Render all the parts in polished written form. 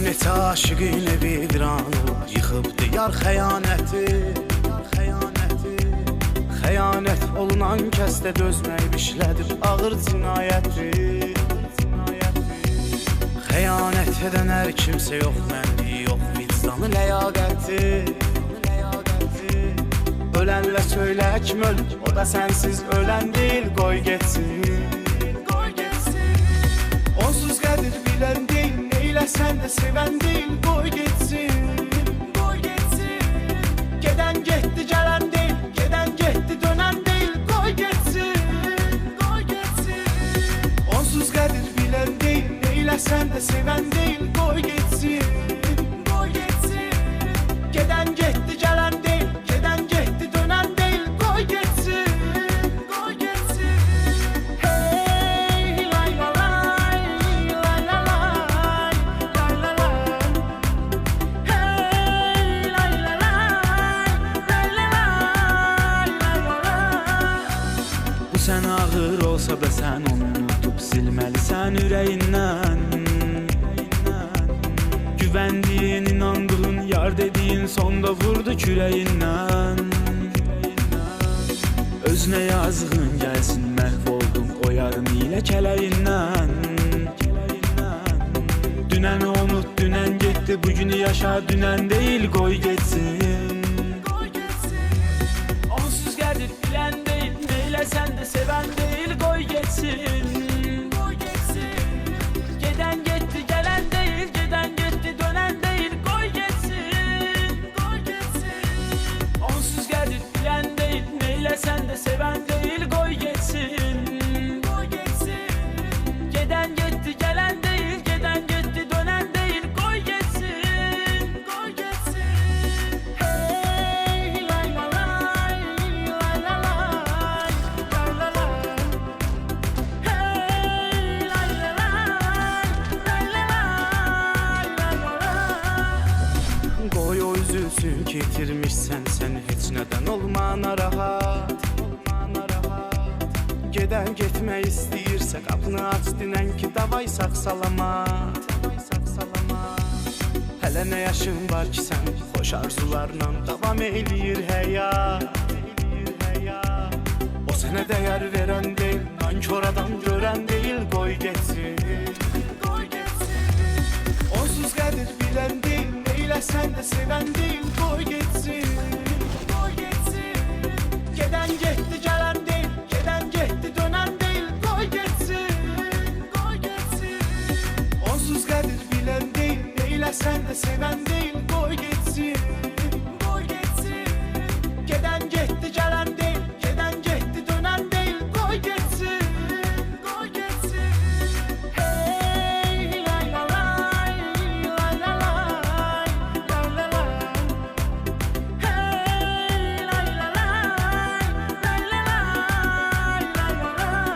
neçə aşıqın evi viran olub, yıxıb diyar xəyanəti. Xəyanət olunan kəsdə dözmək bişlədir ağır cinayəti. Xəyanət edən hər kimsə yox, mənliyi yox, vicdanı ləyaqəti. Ölənlə söylə kim ölür, o da sənsiz ölən deyil, qoy getsin. Onsuz qədir bilən deyil, neyləsən də sevən deyil, qoy getsin. Gedən getdi, gələn deyil, gedən getdi, dönən deyil, qoy getsin. Onsuz qədir bilən deyil, neyləsən də sevən deyil, qoy getsin. Gedən getdi, gələn deyil, gedən getdi, dönən deyil, qoy getsin. Hey, lay la lay, lay la lay, lay la lay. Hey, lay la lay, lay la lay, lay la lay. Bu sən ağır olsa da sən onu unutub silməlisən ürəyindən. Güvəndiyin, inandığın, yar dediyin sonda vurdu kürəyindən. Özünə yazığın gəlsin, məhv oldum o yarın ilə kələyindən. Dünəni unut, dünən getdi, bugünü yaşa, dünən deyil, qoy getsin. Onsuz qədir bilən deyil, neyləsən də sevən deyil, qoy getsin. Gedən getdi, gələn deyil, gedən getdi, dönən deyil, qoy getsin. Onsuz qədir bilən deyil, neyləsən də sevən deyil, qoy getsin. Gedən getdi, gələn deyil, gedən getdi, dönən deyil, qoy getsin. Hey, lay la lay, lay la lay, lay la lay. Hey, lay la lay, lay la lay, lay la lay. Qoy o üzülsün ki itirmişsən sən, heç nədən olma narahat. Gedən getmək istəyirsə qapını aç, dinən ki davay sağ salamat. Hələ nə yaşın var ki sən, xoş arzularla davam eləyir həyat. O sənə dəyər verən deyil, nankor adam görən deyil, qoy getsin. Onsuz qədir bilən deyil, neyləsən də sevən deyil, qoy getsin. Gedən getdi, gələn deyil, gedən getdi, dönən deyil, qoy getsin. Onsuz qədir bilən deyil, neyləsən də sevən deyil, qoy getsin. Gedən getdi, gələn deyil, gedən getdi, dönən deyil, qoy getsin. Hey, lay la lay, lay la lay, lay la lay. Hey, lay la lay, lay la lay, lay la lay.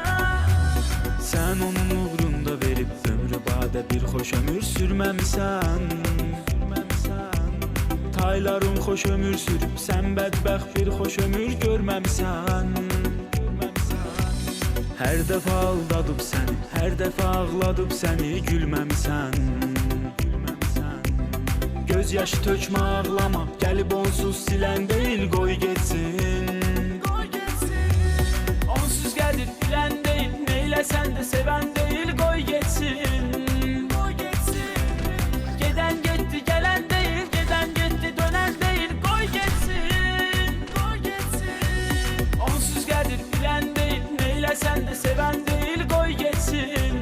Sən onun uğrunda verib ömrü badə bir xoş ömür sürməmisən. Tayların xoş ömür sürüb, sən bədbəxt bir xoş ömür görməmisən. Hər dəfə aldadıb səni, hər dəfə ağladıb səni, gülməmisən. Göz yaşı tökmə, ağlama, gəlib onsuz silən deyil, qoy getsin. Onsuz qədir bilən deyil, neyləsən də sevən deyil, qoy getsin. Gedən getdi, gələn deyil, gedən getdi, dönən deyil, qoy getsin. Onsuz qədir bilən deyil, neyləsən də sevən deyil, qoy getsin.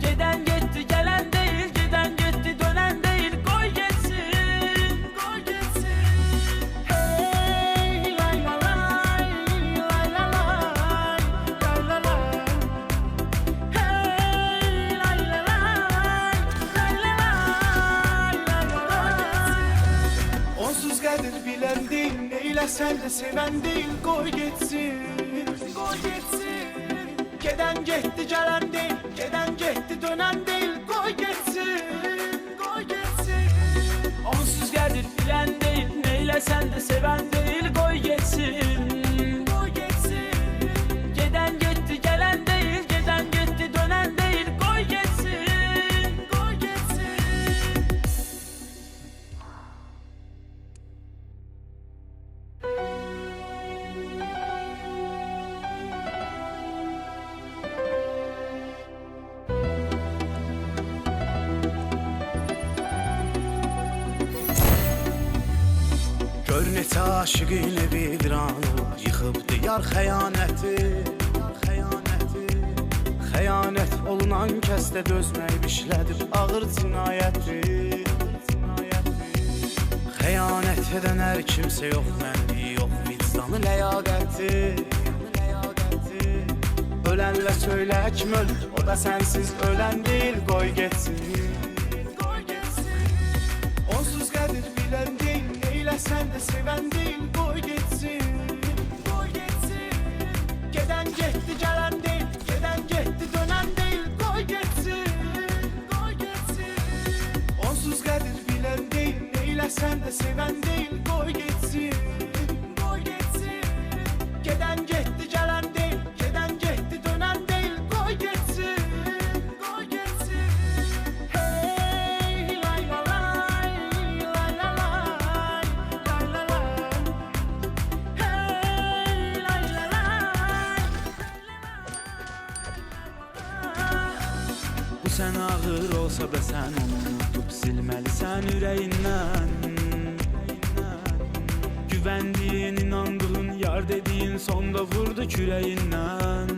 Gedən getdi, gələn deyil, gedən getdi, dönən deyil, qoy getsin. Hey, lay la lay, lay la lay, lay la lay. Hey, lay la lay, lay la lay, lay la lay. Onsuz qədir bilən deyil, neyləsən də sevən deyil, qoy getsin. Gedən getdi, gələn deyil, gedən getdi, dönən deyil, qoy getsin. Onsuz qədir bilən deyil, neyləsən də sevən deyil, qoy getsin. Gedən getdi, gələn deyil, gedən getdi, dönən deyil, qoy getsin. neçə aşıqın evi viran olub, yıxıbdı yar xəyanəti. Xəyanət olunan kəsdə dözmək bişlədir ağır cinayəti. Xəyanət edən hər kimsə yox mənliyi, yox vicdanı, ləyaqəti. Ölənlə söylə kim ölür, o da sənsiz ölən deyil, qoy getsin. Onsuz qədir bilən deyil, neyləsən də sevən deyil, qoy getsin. Gedən getdi, gələn deyil, gedən getdi, dönən deyil, qoy getsin. Onsuz qədir bilən deyil, neyləsən də sevən deyil, qoy getsin. Gedən getdi, gələn deyil, gedən getdi, dönən deyil, qoy getsin. Hey, lay la lay, lay la lay, lay la lay. Hey, lay la lay. Bu sən ağır olsa da sən onu unudub silməlisən ürəyindən. Güvəndiyin, inandığın, yar dediyin sonda vurdu kürəyindən.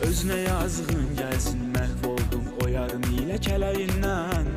Özünə yazığın gəlsin, məhv oldum o yarın ilə kələyindən.